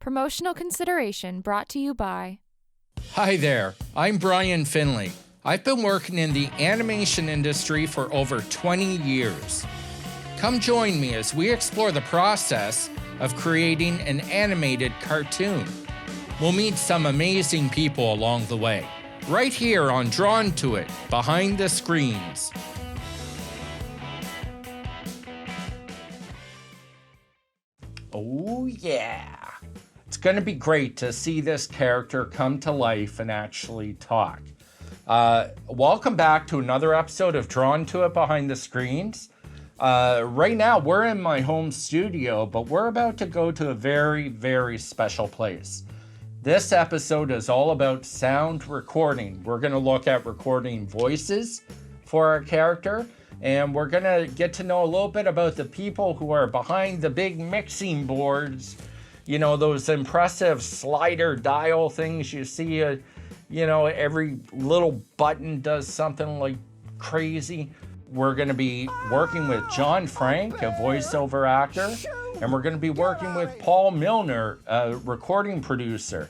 Promotional consideration brought to you by... Hi there, I'm Brian Finlay. I've been working in the animation industry for over 20 years. Come join me as we explore the process of creating an animated cartoon. We'll meet some amazing people along the way, right here on Drawn to It, Behind the Screens. Oh yeah! It's going to be great to see this character come to life and actually talk. Welcome back to another episode of Drawn to It Behind the Screens. Right now, we're in my home studio, but we're about to go to a very, very special place. This episode is all about sound recording. We're going to look at recording voices for our character, and we're going to get to know a little bit about the people who are behind the big mixing boards. You know, those impressive slider dial things you see, every little button does something like crazy. We're going to be working with John Frank, a voiceover actor, and we're going to be working with Paul Milner, a recording producer.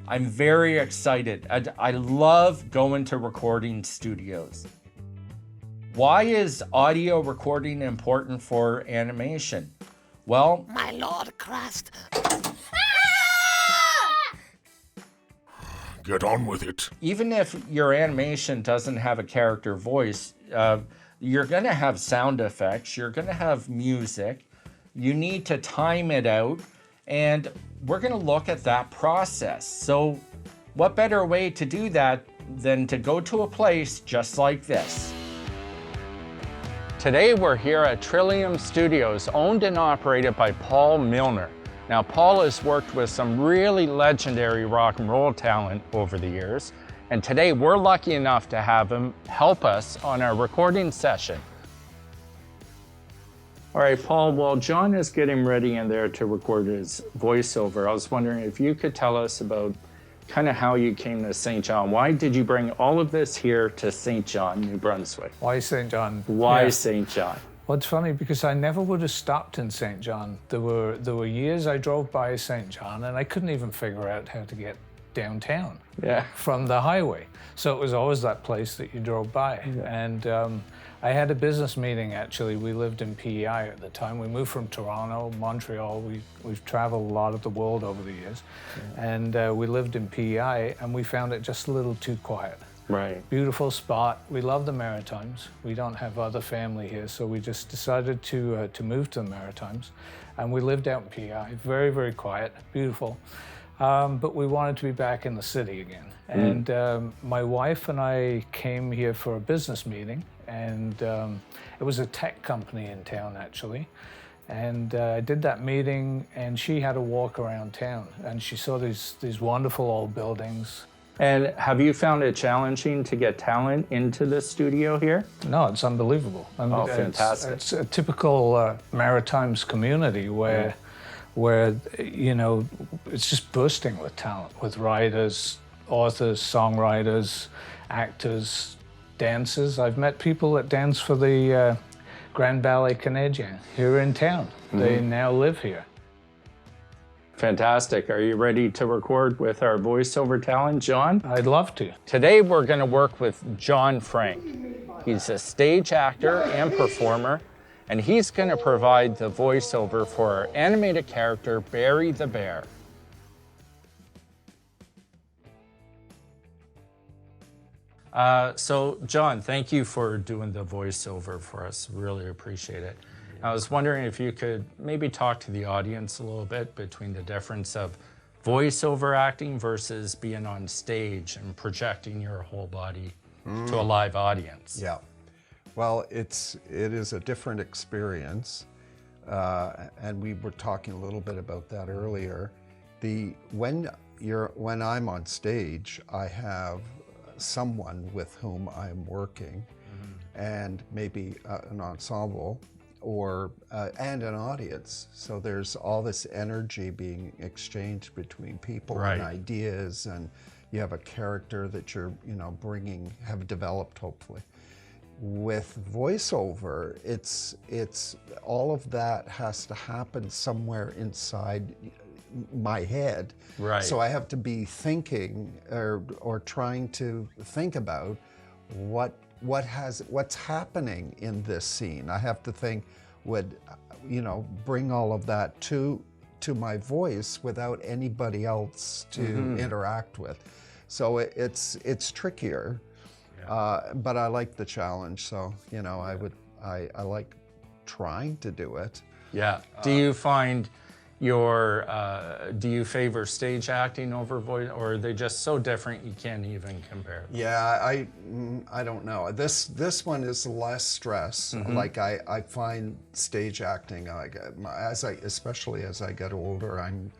I'm very excited. I love going to recording studios. Why is audio recording important for animation? Well, my Lord Christ. Get on with it. Even if your animation doesn't have a character voice, you're going to have sound effects, you're going to have music, you need to time it out, and we're going to look at that process. So what better way to do that than to go to a place just like this? Today we're here at Trillium Studios, owned and operated by Paul Milner. Now, Paul has worked with some really legendary rock and roll talent over the years, and today we're lucky enough to have him help us on our recording session. All right, Paul, while John is getting ready in there to record his voiceover, I was wondering if you could tell us about kind of how you came to St. John. Why did you bring all of this here to St. John, New Brunswick? Why St. John? Why St. John? Well, it's funny because I never would have stopped in St. John. There were years I drove by St. John and I couldn't even figure out how to get downtown from the highway. So it was always that place that you drove by. Yeah. And I had a business meeting, actually. We lived in PEI at the time. We moved from Toronto, Montreal. We've traveled a lot of the world over the years. Yeah. And we lived in PEI and we found it just a little too quiet. Right. Beautiful spot. We love the Maritimes. We don't have other family here, so we just decided to move to the Maritimes. And we lived out in PEI. Very, very quiet, beautiful. But we wanted to be back in the city again. And my wife and I came here for a business meeting, and it was a tech company in town, actually. And I did that meeting, and she had a walk around town, and she saw these wonderful old buildings. And have you found it challenging to get talent into the studio here? No, it's unbelievable. I mean, fantastic. It's a typical Maritimes community where, it's just bursting with talent, with writers, authors, songwriters, actors, dancers. I've met people that dance for the Grand Ballet Canadien here in town. Mm-hmm. They now live here. Fantastic. Are you ready to record with our voiceover talent, John? I'd love to. Today we're going to work with John Frank. He's a stage actor and performer, and he's going to provide the voiceover for our animated character, Barry the Bear. So, John, thank you for doing the voiceover for us. Really appreciate it. I was wondering if you could maybe talk to the audience a little bit between the difference of voiceover acting versus being on stage and projecting your whole body to a live audience. Yeah. Well, it is a different experience, and we were talking a little bit about that earlier. When I'm on stage, I have someone with whom I'm working, and maybe an ensemble, and an audience. So there's all this energy being exchanged between people and ideas, and you have a character that you're, have developed, hopefully. With voiceover, it's all of that has to happen somewhere inside my head. Right. So I have to be thinking or trying to think about what's happening in this scene. I have to think, would bring all of that to my voice without anybody else to interact with. So it's trickier, but I like the challenge. So I like trying to do it. Yeah. Do you find do you favor stage acting over voice, or are they just so different you can't even compare them? Yeah, I don't know. This one is less stress. Like I find stage acting, especially as I get older, I'm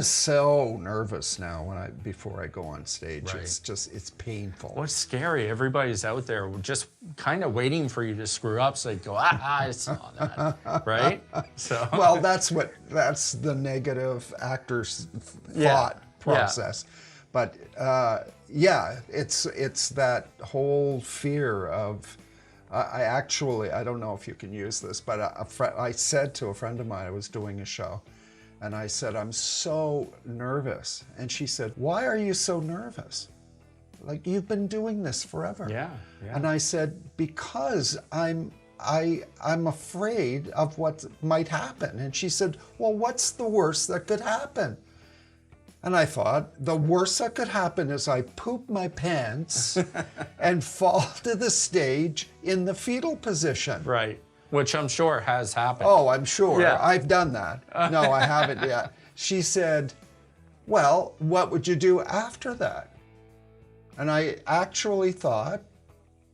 so nervous now before I go on stage. Right. It's painful. What's scary? Everybody's out there just kind of waiting for you to screw up, so they go, I saw that, right? So Well, that's the negative actor's thought process. But it's that whole fear of. I don't know if you can use this, but I said to a friend of mine, I was doing a show, and I said, I'm so nervous. And she said, why are you so nervous? Like, you've been doing this forever. Yeah. And I said, because I'm afraid of what might happen. And she said, well, what's the worst that could happen? And I thought, the worst that could happen is I poop my pants and fall to the stage in the fetal position. Right. Which I'm sure has happened. Oh, I'm sure. Yeah. I've done that. No, I haven't yet. She said, well, what would you do after that? And I actually thought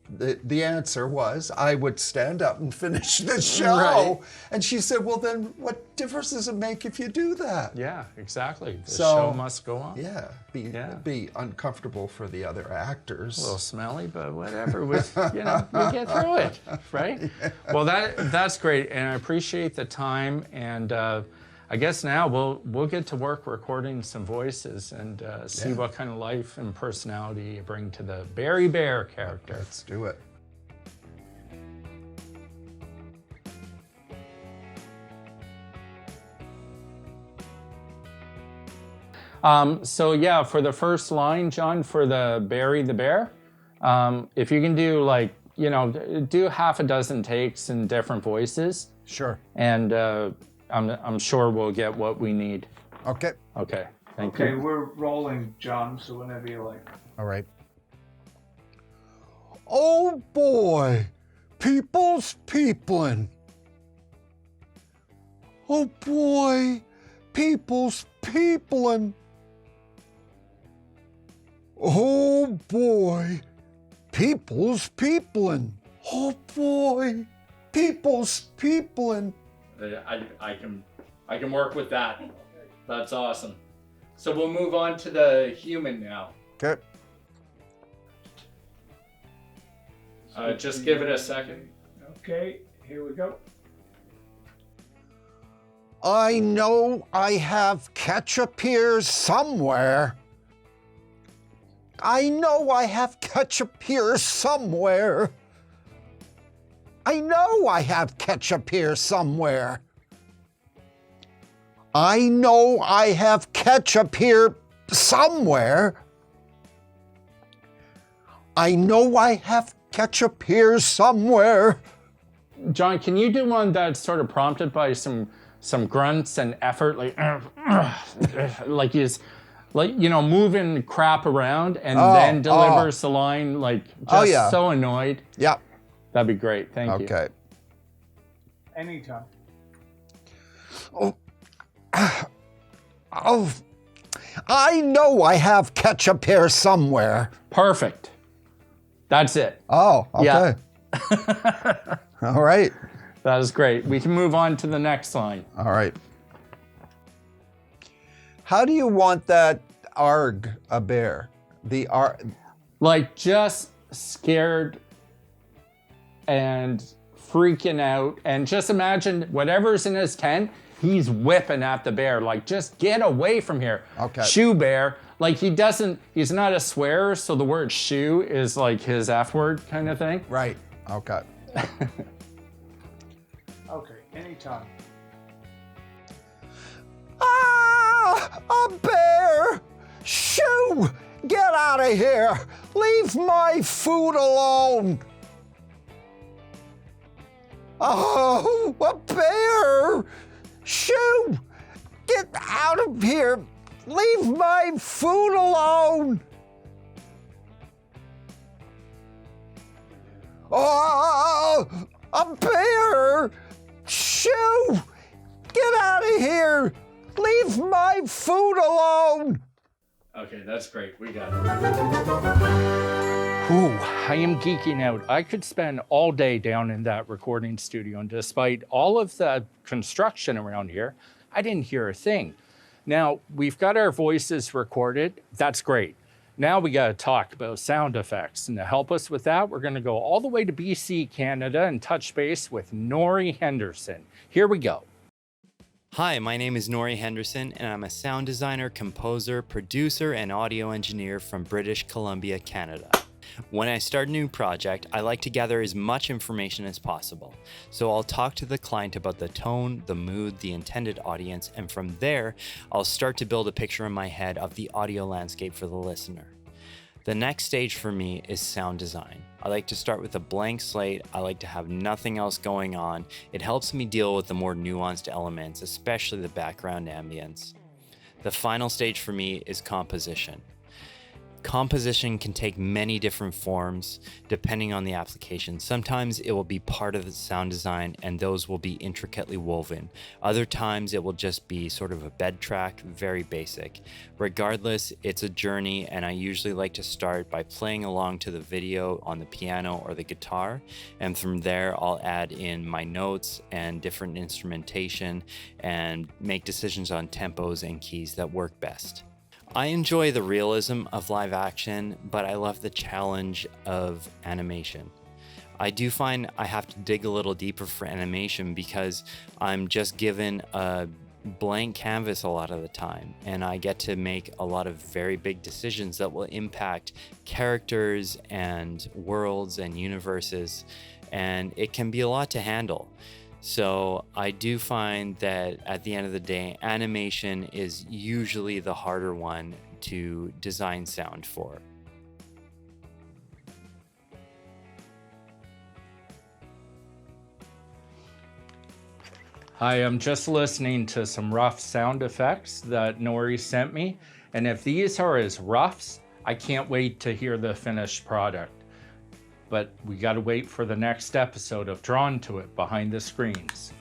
the answer was I would stand up and finish the show. Right. And she said, well, then what difference does it make if you do that? Yeah, exactly. The So- show must go on. Yeah, be uncomfortable for the other actors. A little smelly, but whatever. We get through it, right? Well, that's great, and I appreciate the time. And I guess now we'll get to work recording some voices and see what kind of life and personality you bring to the Barry Bear character. Let's do it. For the first line, John, for the Barry the Bear, if you can do do half a dozen takes in different voices, Sure. and I'm sure we'll get what we need. Okay. Okay, thank Okay, you. we're rolling, John, so whenever you like. All right. Oh boy, people's peopling. Oh boy, people's peopling. Oh boy, people's peopling. Oh boy, people's peopling. I can work with that. That's awesome. So we'll move on to the human now. Okay. Just give it a second. Okay, here we go. I know I have ketchup here somewhere. I know I have ketchup here somewhere. I know I have ketchup here somewhere. I know I have ketchup here somewhere. I know I have ketchup here somewhere. John, can you do one that's sort of prompted by some grunts and effort, like he's moving crap around and then delivers the line so annoyed? Yeah. That'd be great. Thank you. Okay. Anytime. Oh, I know I have ketchup here somewhere. Perfect. That's it. Oh, okay. Yeah. All right. That is great. We can move on to the next line. All right. How do you want that arg a bear? The arg. Like just scared and freaking out, and just imagine whatever's in his tent, he's whipping at the bear, like, just get away from here. Okay. Shoo bear. Like, he's not a swearer, so the word shoo is like his F word kind of thing. Right. Okay. Okay, anytime. I A bear! Shoo! Get out of here! Leave my food alone! Oh, a bear! Shoo! Get out of here! Leave my food alone! Oh, a bear! Shoo! Get out of here! Leave my food alone! Okay, that's great. We got it. Ooh, I am geeking out. I could spend all day down in that recording studio, and despite all of the construction around here, I didn't hear a thing. Now, we've got our voices recorded. That's great. Now we got to talk about sound effects. And to help us with that, we're going to go all the way to BC, Canada, and touch base with Nori Henderson. Here we go. Hi, my name is Nori Henderson, and I'm a sound designer, composer, producer, and audio engineer from British Columbia, Canada. When I start a new project, I like to gather as much information as possible. So I'll talk to the client about the tone, the mood, the intended audience, and from there, I'll start to build a picture in my head of the audio landscape for the listener. The next stage for me is sound design. I like to start with a blank slate. I like to have nothing else going on. It helps me deal with the more nuanced elements, especially the background ambience. The final stage for me is composition. Composition can take many different forms depending on the application. Sometimes it will be part of the sound design and those will be intricately woven. Other times it will just be sort of a bed track, very basic. Regardless, it's a journey, and I usually like to start by playing along to the video on the piano or the guitar, and from there I'll add in my notes and different instrumentation and make decisions on tempos and keys that work best. I enjoy the realism of live action, but I love the challenge of animation. I do find I have to dig a little deeper for animation because I'm just given a blank canvas a lot of the time, and I get to make a lot of very big decisions that will impact characters and worlds and universes, and it can be a lot to handle. So I do find that at the end of the day, animation is usually the harder one to design sound for. Hi, I'm just listening to some rough sound effects that Nori sent me. And if these are his roughs, I can't wait to hear the finished product. But we got to wait for the next episode of Drawn to It Behind the Screens.